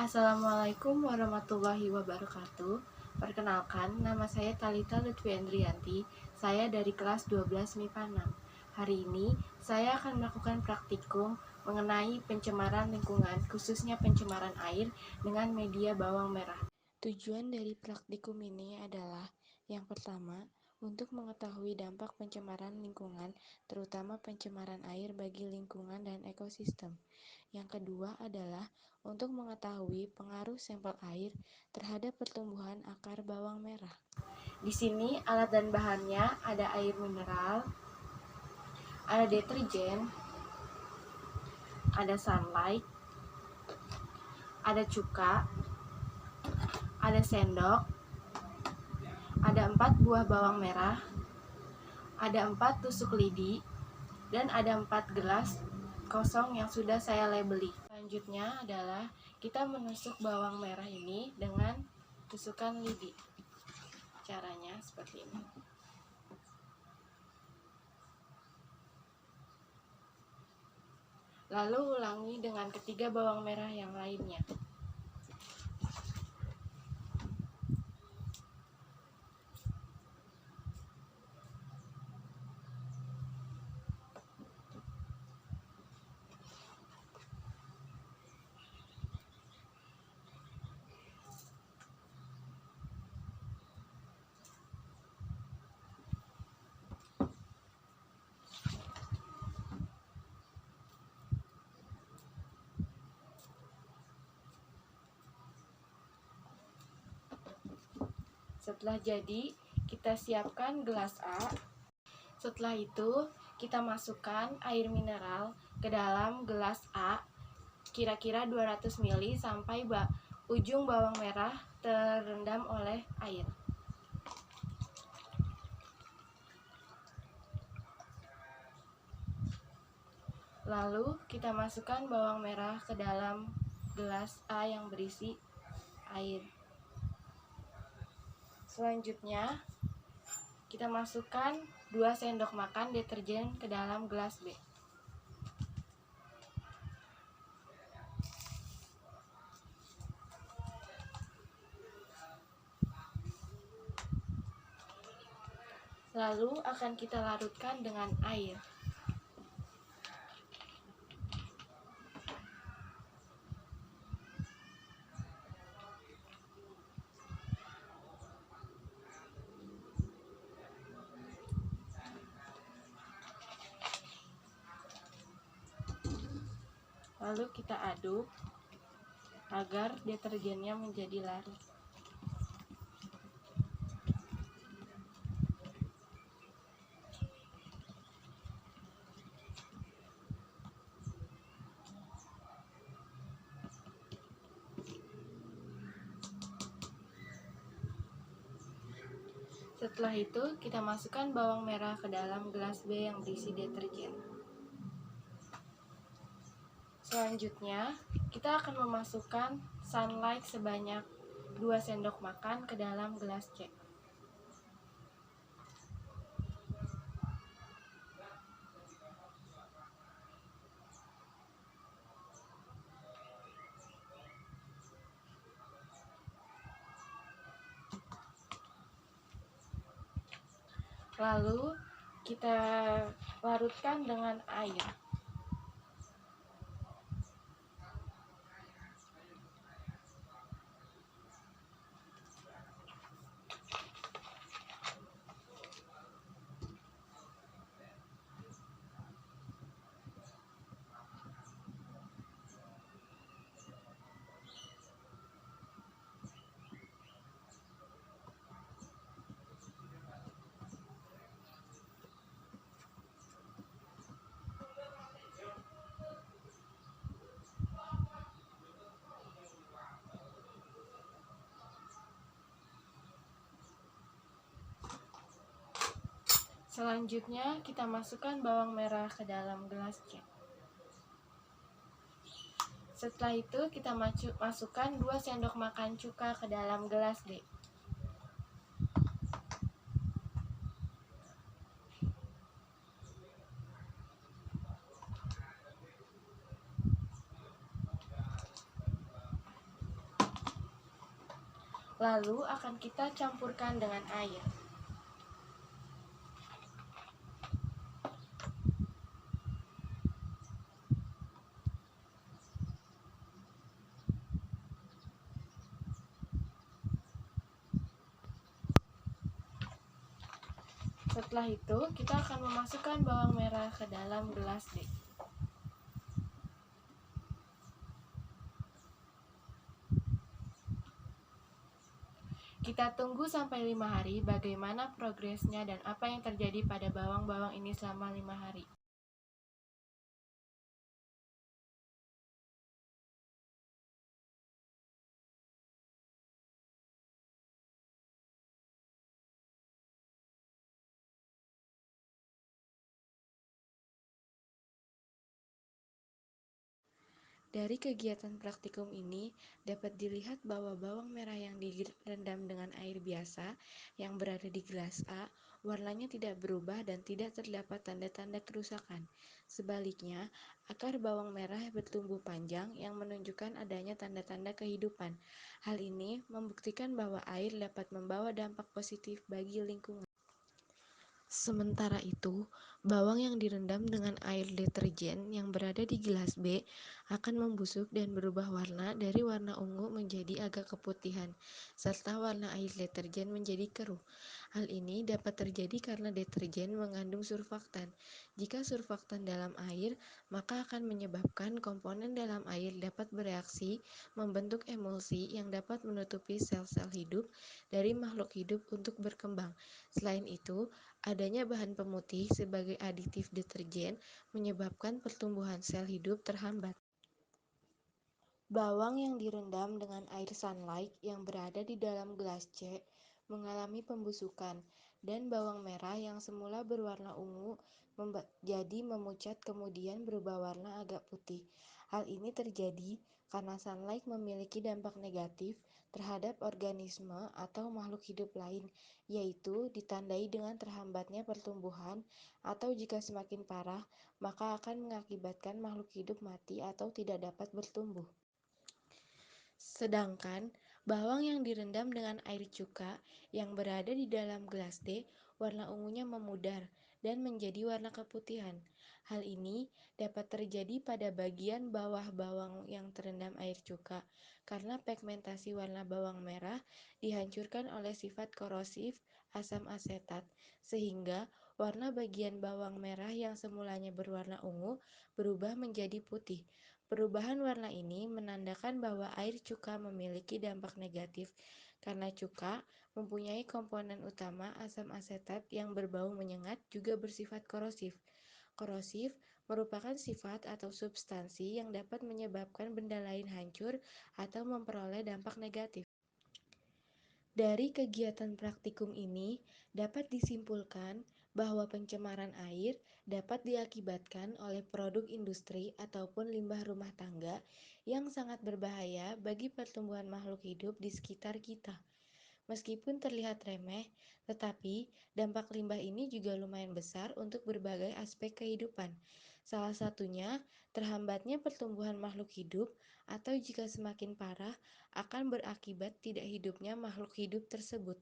Assalamualaikum warahmatullahi wabarakatuh. Perkenalkan, nama saya Talita Lutfi Andrianti. Saya dari kelas 12 MIPA 6. Hari ini, saya akan melakukan praktikum mengenai pencemaran lingkungan, khususnya pencemaran air dengan media bawang merah. Tujuan dari praktikum ini adalah yang pertama, untuk mengetahui dampak pencemaran lingkungan, terutama pencemaran air bagi lingkungan dan ekosistem. Yang kedua adalah untuk mengetahui pengaruh sampel air terhadap pertumbuhan akar bawang merah. Di sini alat dan bahannya ada air mineral, ada deterjen, ada sunlight, ada cuka, ada sendok, ada 4 buah bawang merah, ada 4 tusuk lidi, dan ada 4 gelas kosong yang sudah saya labeli. Selanjutnya adalah kita menusuk bawang merah ini dengan tusukan lidi. Caranya seperti ini. Lalu ulangi dengan ketiga bawang merah yang lainnya. Setelah jadi, kita siapkan gelas A. Setelah itu, kita masukkan air mineral ke dalam gelas A, kira-kira 200 ml sampai ujung bawang merah terendam oleh air. Lalu, kita masukkan bawang merah ke dalam gelas A yang berisi air. Selanjutnya, kita masukkan 2 sendok makan deterjen ke dalam gelas B. Lalu akan kita larutkan dengan air. Lalu kita aduk agar deterjennya menjadi larut. Setelah itu, kita masukkan bawang merah ke dalam gelas B yang berisi deterjen. Selanjutnya, kita akan memasukkan sunlight sebanyak 2 sendok makan ke dalam gelas C. Lalu, kita larutkan dengan air. Selanjutnya, kita masukkan bawang merah ke dalam gelas C. Setelah itu, kita masukkan 2 sendok makan cuka ke dalam gelas D. Lalu akan kita campurkan dengan air. Setelah itu, kita akan memasukkan bawang merah ke dalam gelas D. Kita tunggu sampai 5 hari bagaimana progresnya dan apa yang terjadi pada bawang-bawang ini selama 5 hari. Dari kegiatan praktikum ini dapat dilihat bahwa bawang merah yang direndam dengan air biasa yang berada di gelas A warnanya tidak berubah dan tidak terdapat tanda-tanda kerusakan. Sebaliknya, akar bawang merah bertumbuh panjang yang menunjukkan adanya tanda-tanda kehidupan. Hal ini membuktikan bahwa air dapat membawa dampak positif bagi lingkungan. Sementara itu, bawang yang direndam dengan air deterjen yang berada di gelas B akan membusuk dan berubah warna dari warna ungu menjadi agak keputihan, serta warna air deterjen menjadi keruh. Hal ini dapat terjadi karena deterjen mengandung surfaktan. Jika surfaktan dalam air, maka akan menyebabkan komponen dalam air dapat bereaksi membentuk emulsi yang dapat menutupi sel-sel hidup dari makhluk hidup untuk berkembang. Selain itu, adanya bahan pemutih sebagai aditif deterjen menyebabkan pertumbuhan sel hidup terhambat. Bawang yang direndam dengan air sunlight yang berada di dalam gelas C mengalami pembusukan, dan bawang merah yang semula berwarna ungu jadi memucat kemudian berubah warna agak putih. Hal ini terjadi karena sunlight memiliki dampak negatif terhadap organisme atau makhluk hidup lain, yaitu ditandai dengan terhambatnya pertumbuhan, atau jika semakin parah, maka akan mengakibatkan makhluk hidup mati atau tidak dapat bertumbuh. Sedangkan bawang yang direndam dengan air cuka yang berada di dalam gelas D, warna ungunya memudar dan menjadi warna keputihan. Hal ini dapat terjadi pada bagian bawah bawang yang terendam air cuka karena pigmentasi warna bawang merah dihancurkan oleh sifat korosif asam asetat, sehingga warna bagian bawang merah yang semulanya berwarna ungu berubah menjadi putih. Perubahan warna ini menandakan bahwa air cuka memiliki dampak negatif karena cuka mempunyai komponen utama asam asetat yang berbau menyengat juga bersifat korosif. Korosif merupakan sifat atau substansi yang dapat menyebabkan benda lain hancur atau memperoleh dampak negatif. Dari kegiatan praktikum ini dapat disimpulkan bahwa pencemaran air dapat diakibatkan oleh produk industri ataupun limbah rumah tangga yang sangat berbahaya bagi pertumbuhan makhluk hidup di sekitar kita. Meskipun terlihat remeh, tetapi dampak limbah ini juga lumayan besar untuk berbagai aspek kehidupan. Salah satunya, terhambatnya pertumbuhan makhluk hidup, atau jika semakin parah, akan berakibat tidak hidupnya makhluk hidup tersebut.